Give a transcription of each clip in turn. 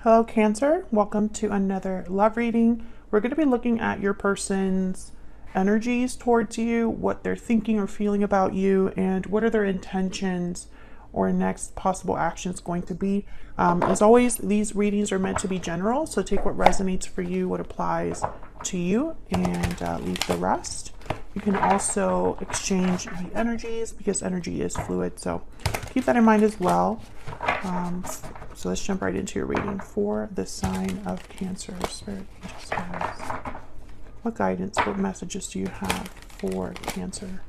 Hello, Cancer. Welcome to another love reading. We're going to be looking at your person's energies towards you, what they're thinking or feeling about you, and what are their intentions or next possible actions going to be. As always, these readings are meant to be general, so take what resonates for you, what applies to you, and leave the rest. You can also exchange the energies because energy is fluid, so keep that in mind as well. So let's jump right into your reading for the sign of Cancer. Spirit, angels, guides. What guidance, what messages do you have for Cancer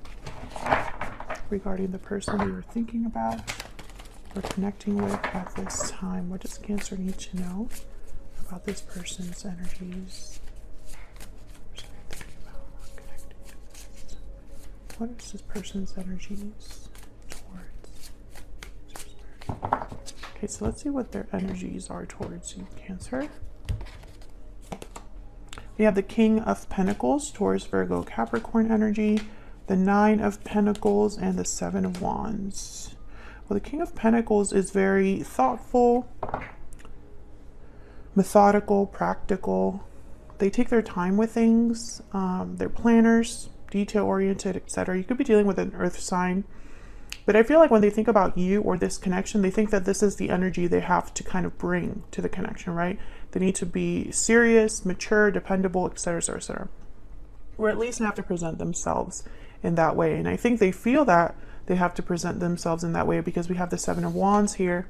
regarding the person you are thinking about or connecting with at this time? What does Cancer need to know about this person's energies? What is this person's energies towards? Okay, so let's see what their energies are towards you, Cancer. We have the King of Pentacles, Taurus, Virgo, Capricorn energy, the Nine of Pentacles, and the Seven of Wands. Well, the King of Pentacles is very thoughtful, methodical, practical. They take their time with things. They're planners, detail-oriented, etc. You could be dealing with an earth sign. But I feel like when they think about you or this connection, they think that this is the energy they have to kind of bring to the connection, right? They need to be serious, mature, dependable, etc., etc., etc. Or at least have to present themselves in that way. And I think they feel that they have to present themselves in that way because we have the Seven of Wands here.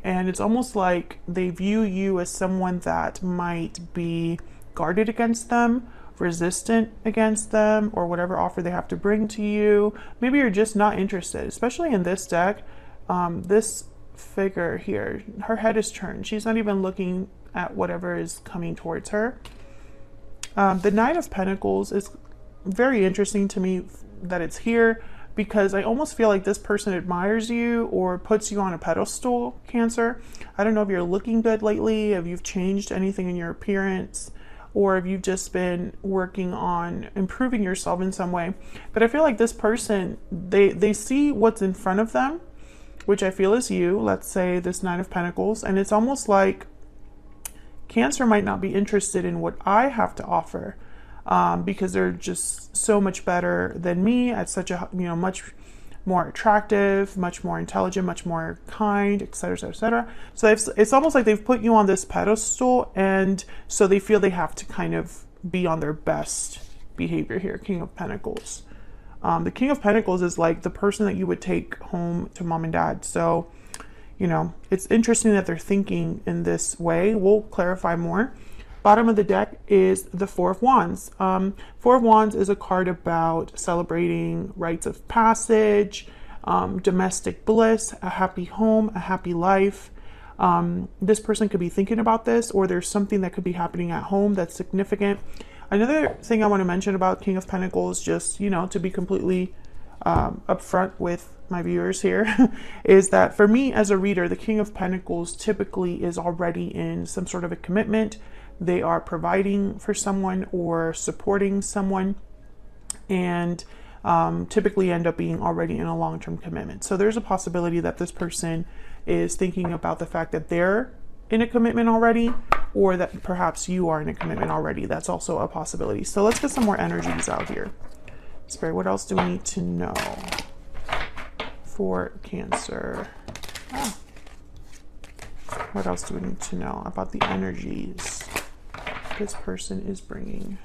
And it's almost like they view you as someone that might be guarded against them, resistant against them, or whatever offer they have to bring to you. Maybe you're just not interested, especially in this deck. This figure here, her head is turned. She's not even looking at whatever is coming towards her. The Nine of Pentacles is very interesting to me that it's here because I almost feel like this person admires you or puts you on a pedestal, Cancer. I don't know if you're looking good lately, if you've changed anything in your appearance, or if you've just been working on improving yourself in some way. But I feel like this person, they see what's in front of them, which I feel is you, let's say this Nine of Pentacles, and it's almost like Cancer might not be interested in what I have to offer because they're just so much better than me at such a, much more attractive, much more intelligent, much more kind, etc., etc., etc. So it's almost like they've put you on this pedestal, and so they feel they have to kind of be on their best behavior here. King of Pentacles. The King of Pentacles is like the person that you would take home to mom and dad. So, it's interesting that they're thinking in this way. We'll clarify more. Bottom of the deck is the Four of Wands. Four of Wands is a card about celebrating rites of passage, domestic bliss, a happy home, a happy life. This person could be thinking about this, or there's something that could be happening at home that's significant. Another thing I want to mention about King of Pentacles, just, to be completely upfront with my viewers here, is that for me as a reader, the King of Pentacles typically is already in some sort of a commitment. They are providing for someone or supporting someone, and typically end up being already in a long-term commitment. So there's a possibility that this person is thinking about the fact that they're in a commitment already, or that perhaps you are in a commitment already. That's also a possibility. So let's get some more energies out here. Spirit, what else do we need to know for Cancer? What else do we need to know about the energies this person is bringing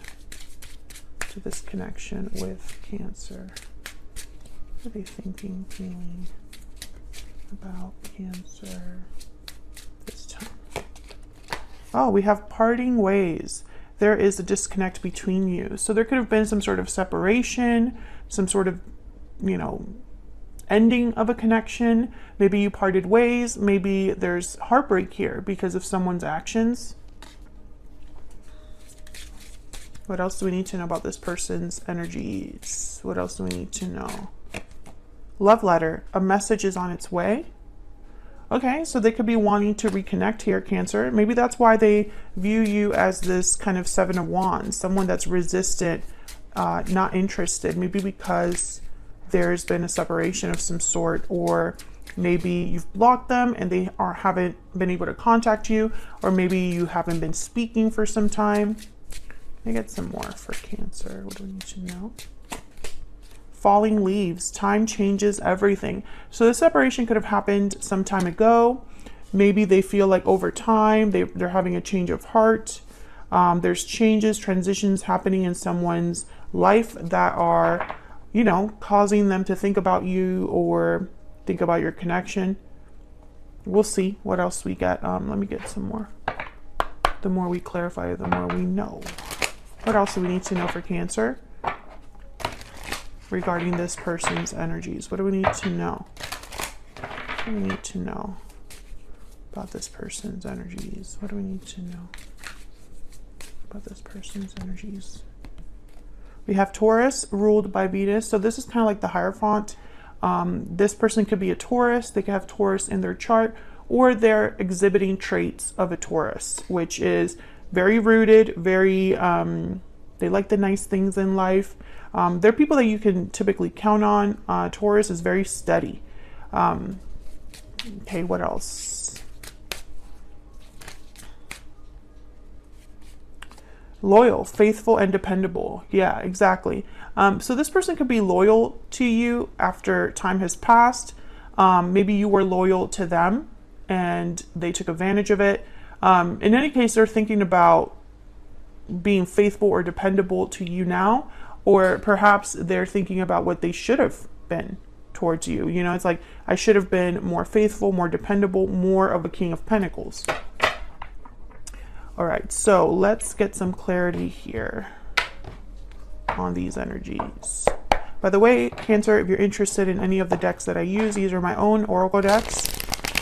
to this connection with Cancer? What are they thinking, feeling about Cancer this time? Oh, we have parting ways. There is a disconnect between you. So there could have been some sort of separation, some sort of, ending of a connection. Maybe you parted ways. Maybe there's heartbreak here because of someone's actions. What else do we need to know about this person's energies? What else do we need to know? Love letter. A message is on its way. Okay, so they could be wanting to reconnect here, Cancer. Maybe that's why they view you as this kind of Seven of Wands, someone that's resistant, not interested. Maybe because there's been a separation of some sort, or Maybe you've blocked them and they haven't been able to contact you, or maybe you haven't been speaking for some time. Let me get some more for Cancer. What do we need to know? Falling leaves. Time changes everything. So the separation could have happened some time ago. Maybe they feel like over time they're having a change of heart. There's changes, transitions happening in someone's life that are, you know, causing them to think about you or think about your connection. We'll see what else we get. Let me get some more. The more we clarify, the more we know. What else do we need to know for Cancer regarding this person's energies? What do we need to know? What do we need to know about this person's energies? What do we need to know about this person's energies? We have Taurus ruled by Venus. So this is kind of like the Hierophant. This person could be a Taurus. They could have Taurus in their chart, or they're exhibiting traits of a Taurus, which is very rooted, very, they like the nice things in life. They're people that you can typically count on. Taurus is very steady. Okay, what else? Loyal, faithful, and dependable. Yeah, exactly. So this person could be loyal to you after time has passed. Maybe you were loyal to them and they took advantage of it. In any case, they're thinking about being faithful or dependable to you now, or perhaps they're thinking about what they should have been towards you. You know, it's like, I should have been more faithful, more dependable, more of a King of Pentacles. All right, so let's get some clarity here on these energies. By the way, Cancer, if you're interested in any of the decks that I use, these are my own Oracle decks,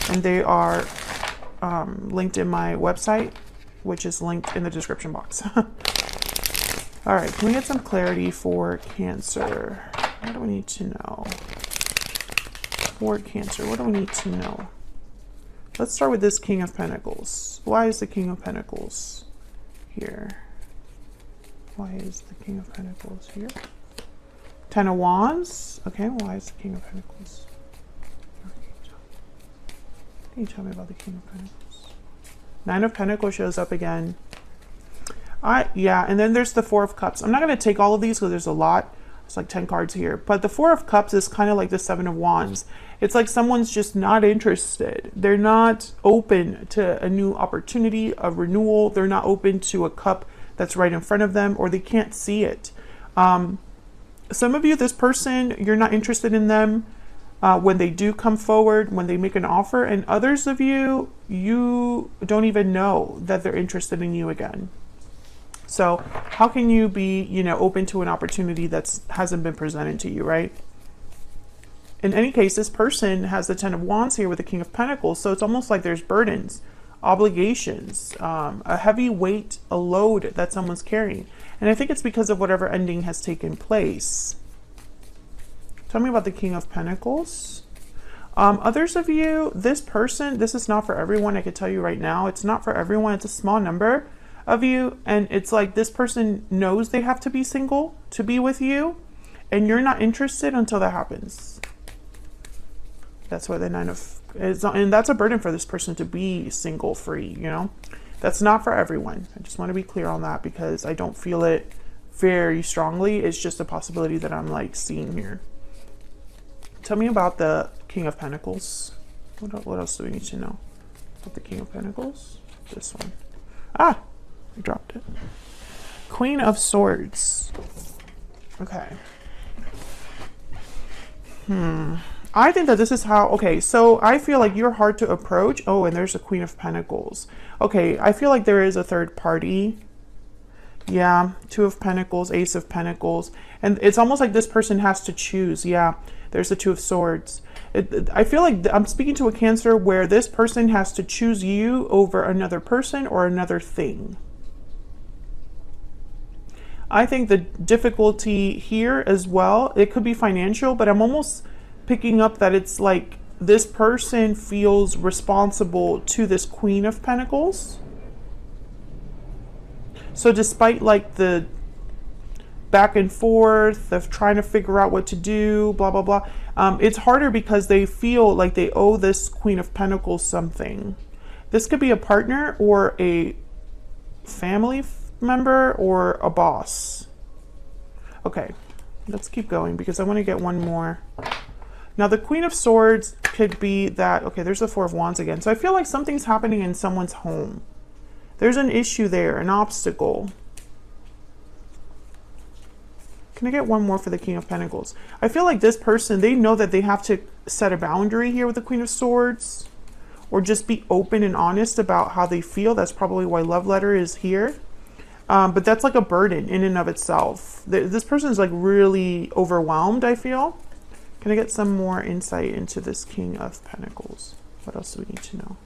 and they are linked in my website, which is linked in the description box. All right, can we get some clarity for Cancer? What do we need to know? For Cancer, what do we need to know? Let's start with this King of Pentacles. Why is the King of Pentacles here? Why is the King of Pentacles here? Ten of Wands. Okay, why is the King of Pentacles? Can you tell me about the King of Pentacles? Nine of Pentacles shows up again. Yeah, and then there's the Four of Cups. I'm not going to take all of these because there's a lot. It's like 10 cards here. But the Four of Cups is kind of like the Seven of Wands. It's like someone's just not interested. They're not open to a new opportunity, a renewal. They're not open to a cup that's right in front of them, or they can't see it. Some of you, this person, you're not interested in them when they do come forward, when they make an offer. And others of you, you don't even know that they're interested in you again. So how can you be, you know, open to an opportunity that hasn't been presented to you, right? In any case, this person has the Ten of Wands here with the King of Pentacles. So it's almost like there's burdens, obligations, a heavy weight, a load that someone's carrying. And I think it's because of whatever ending has taken place. Tell me about the King of Pentacles. Others of you, this person, this is not for everyone. I could tell you right now, it's not for everyone. It's a small number of you, and it's like this person knows they have to be single to be with you, and you're not interested until that happens. That's why the Nine of is, and that's a burden for this person to be single free, you know. That's not for everyone. I just want to be clear on that because I don't feel it very strongly. It's just a possibility that I'm like seeing here. Tell me about the King of Pentacles. What else do we need to know about the King of Pentacles? This one. I dropped it. Queen of Swords. Okay. I think that this is how, okay, so I feel like you're hard to approach. Oh, and there's a Queen of Pentacles. Okay, I feel like there is a third party. Yeah, Two of Pentacles, Ace of Pentacles. And it's almost like this person has to choose. Yeah, there's the Two of Swords. I feel like I'm speaking to a Cancer where this person has to choose you over another person or another thing. I think the difficulty here as well, it could be financial, but I'm almost picking up that it's like this person feels responsible to this Queen of Pentacles. So despite like the back and forth of trying to figure out what to do, blah, blah, blah, It's harder because they feel like they owe this Queen of Pentacles something. This could be a partner or a family member or a boss. Okay, let's keep going because I want to get one more. Now the Queen of Swords could be that, okay, there's the Four of Wands again. So I feel like something's happening in someone's home. There's an issue there, an obstacle. Can I get one more for the King of Pentacles? I feel like this person, they know that they have to set a boundary here with the Queen of Swords, or just be open and honest about how they feel. That's probably why love letter is here. But that's like a burden in and of itself. This person is like really overwhelmed, I feel. Can I get some more insight into this King of Pentacles? What else do we need to know?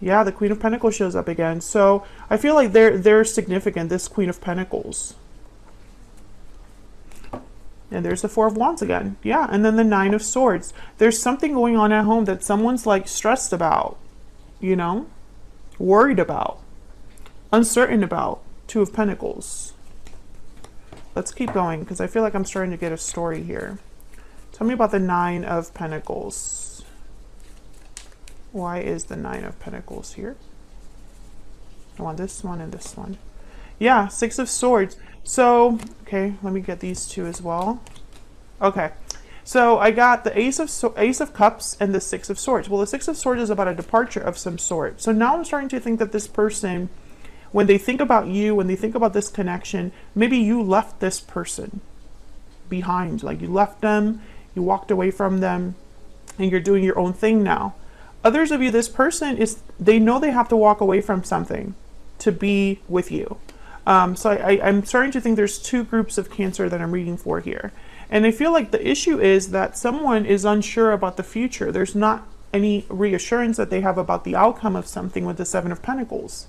Yeah, the Queen of Pentacles shows up again. So I feel like they're significant, this Queen of Pentacles. And there's the Four of Wands again. Yeah, and then the Nine of Swords. There's something going on at home that someone's like stressed about, you know, worried about, uncertain about. Two of Pentacles. Let's keep going because I feel like I'm starting to get a story here. Tell me about the Nine of Pentacles. Why is the Nine of Pentacles here? I want this one and this one. Yeah, Six of Swords. So, okay, let me get these two as well. Okay, so I got the Ace of Cups and the Six of Swords. Well, the Six of Swords is about a departure of some sort. So now I'm starting to think that this person, when they think about you, when they think about this connection, maybe you left this person behind. Like you left them, you walked away from them, and you're doing your own thing now. Others of you, this person they know they have to walk away from something to be with you. So I'm starting to think there's two groups of Cancer that I'm reading for here. And I feel like the issue is that someone is unsure about the future. There's not any reassurance that they have about the outcome of something with the Seven of Pentacles.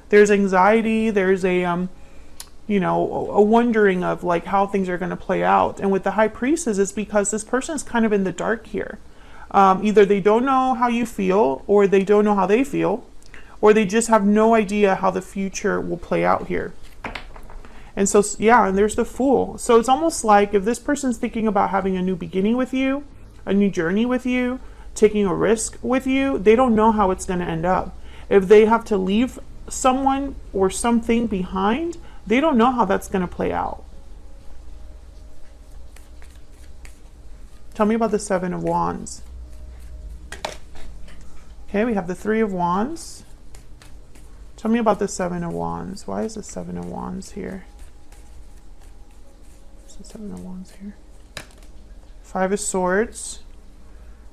There's anxiety, there's a, you know, a wondering of like how things are going to play out. And with the High Priestess, it's because this person is kind of in the dark here. Either they don't know how you feel, or they don't know how they feel, or they just have no idea how the future will play out here. And so, yeah, and there's the Fool. So it's almost like if this person's thinking about having a new beginning with you, a new journey with you, taking a risk with you, they don't know how it's going to end up. If they have to leave someone or something behind, they don't know how that's going to play out. Tell me about the Seven of Wands. Okay, we have the Three of Wands. Tell me about the Seven of Wands. Why is the Seven of Wands here? What's the Seven of Wands here? Five of Swords,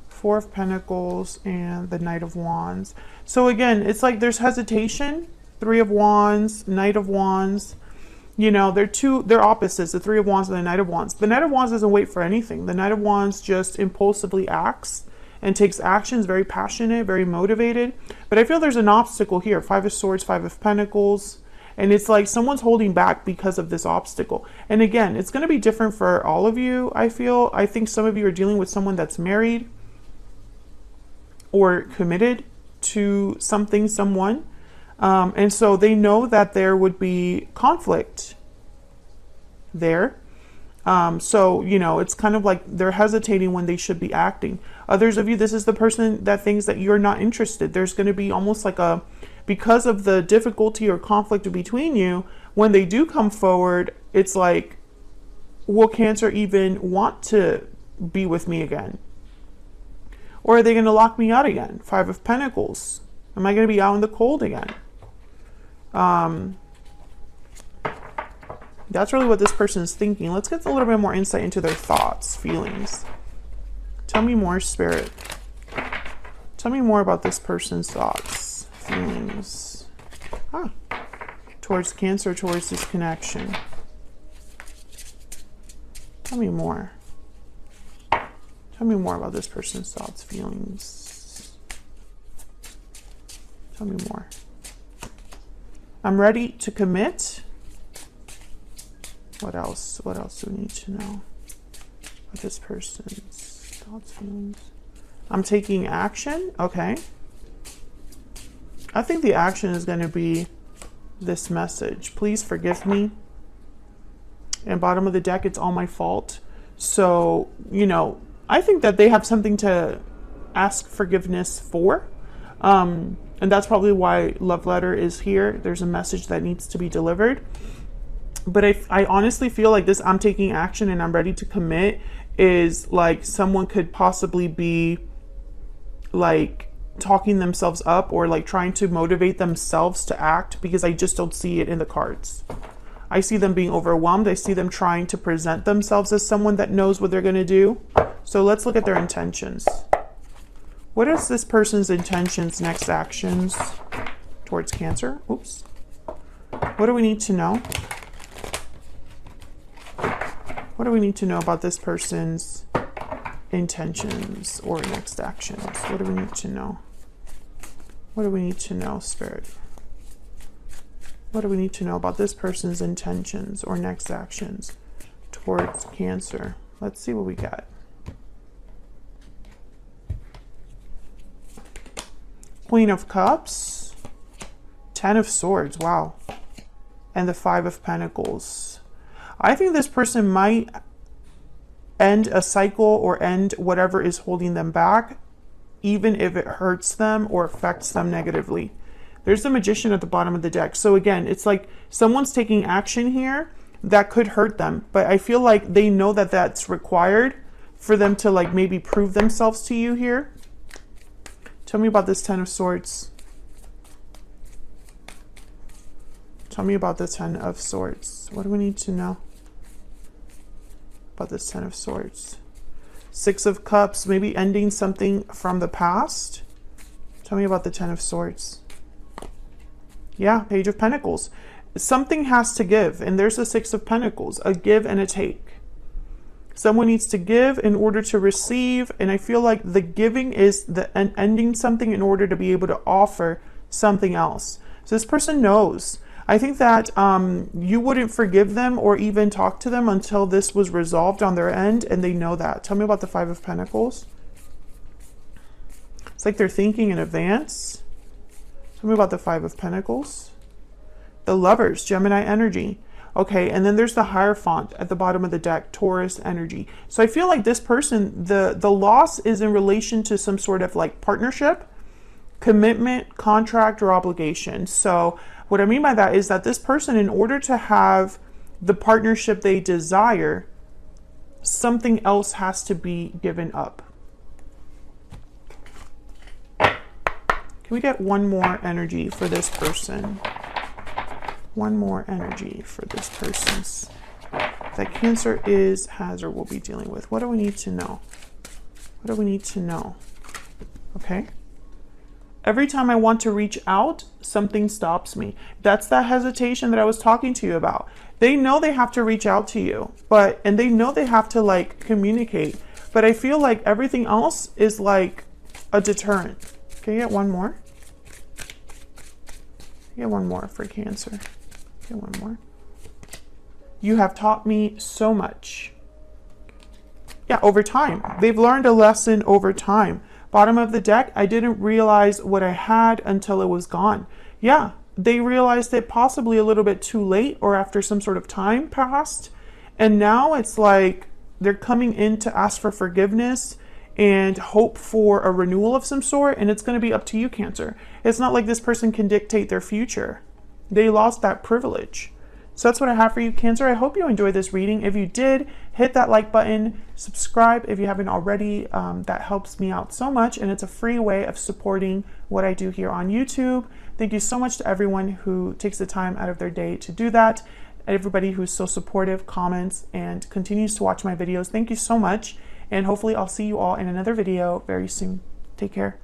Four of Pentacles, and the Knight of Wands. So again, it's like there's hesitation. Three of Wands, Knight of Wands. You know, they're opposites, the Three of Wands and the Knight of Wands. The Knight of Wands doesn't wait for anything. The Knight of Wands just impulsively acts and takes actions, very passionate, very motivated. But I feel there's an obstacle here. Five of Swords, Five of Pentacles. And it's like someone's holding back because of this obstacle. And again, it's going to be different for all of you, I feel. I think some of you are dealing with someone that's married or committed to something, someone. And so they know that there would be conflict there. So, you know, it's kind of like they're hesitating when they should be acting. Others of you, this is the person that thinks that you're not interested. There's going to be almost like because of the difficulty or conflict between you, when they do come forward, it's like, will Cancer even want to be with me again? Or are they going to lock me out again? Five of Pentacles. Am I going to be out in the cold again? That's really what this person is thinking. Let's get a little bit more insight into their thoughts, feelings. Tell me more, Spirit. Tell me more about this person's thoughts, feelings. Towards Cancer, towards this connection. Tell me more. Tell me more about this person's thoughts, feelings. Tell me more. I'm ready to commit. What else? What else do we need to know about this person's thoughts, feelings? I'm taking action. Okay. I think the action is going to be this message. Please forgive me. And bottom of the deck, it's all my fault. So, you know, I think that they have something to ask forgiveness for. And that's probably why love letter is here. There's a message that needs to be delivered. But I honestly feel like this I'm taking action and I'm ready to commit is like someone could possibly be like talking themselves up or like trying to motivate themselves to act, because I just don't see it in the cards. I see them being overwhelmed. I see them trying to present themselves as someone that knows what they're going to do. So let's look at their intentions. What is this person's intentions, next actions towards Cancer? Oops. What do we need to know? What do we need to know about this person's intentions or next actions? What do we need to know? What do we need to know, Spirit? What do we need to know about this person's intentions or next actions towards Cancer? Let's see what we got. Queen of Cups, 10 of Swords, wow, and the 5 of Pentacles. I think this person might end a cycle or end whatever is holding them back, even if it hurts them or affects them negatively. There's the Magician at the bottom of the deck. So again, it's like someone's taking action here that could hurt them, but I feel like they know that that's required for them to like maybe prove themselves to you here. Tell me about this 10 of Swords. Tell me about the 10 of Swords. What do we need to know about this 10 of Swords? 6 of Cups, maybe ending something from the past. Tell me about the 10 of Swords. Yeah, Page of Pentacles. Something has to give, and there's the 6 of Pentacles, a give and a take. Someone needs to give in order to receive, and I feel like the giving is the ending something in order to be able to offer something else. So this person knows. I think that you wouldn't forgive them or even talk to them until this was resolved on their end, and they know that. Tell me about the 5 of Pentacles. It's like they're thinking in advance. Tell me about the 5 of Pentacles. The Lovers, Gemini energy. Okay, and then there's the Hierophant at the bottom of the deck, Taurus energy. So I feel like this person, the loss is in relation to some sort of like partnership, commitment, contract, or obligation. So what I mean by that is that this person, in order to have the partnership they desire, something else has to be given up. Can we get one more energy for this person? One more energy for this person's that Cancer is, has, or will be dealing with. What do we need to know? What do we need to know? Okay. Every time I want to reach out, something stops me. That's that hesitation that I was talking to you about. They know they have to reach out to you, and they know they have to like communicate, but I feel like everything else is like a deterrent. Can you get one more? Get one more for Cancer. Get one more. You have taught me so much. Yeah, over time. They've learned a lesson over time. Bottom of the deck, I didn't realize what I had until it was gone. Yeah, they realized it possibly a little bit too late or after some sort of time passed. And now it's like they're coming in to ask for forgiveness and hope for a renewal of some sort. And it's going to be up to you, Cancer. It's not like this person can dictate their future. They lost that privilege. So that's what I have for you, Cancer. I hope you enjoyed this reading. If you did, hit that like button, subscribe if you haven't already. That helps me out so much, and it's a free way of supporting what I do here on YouTube. Thank you so much to everyone who takes the time out of their day to do that. Everybody who's so supportive, comments, and continues to watch my videos. Thank you so much, and hopefully I'll see you all in another video very soon. Take care.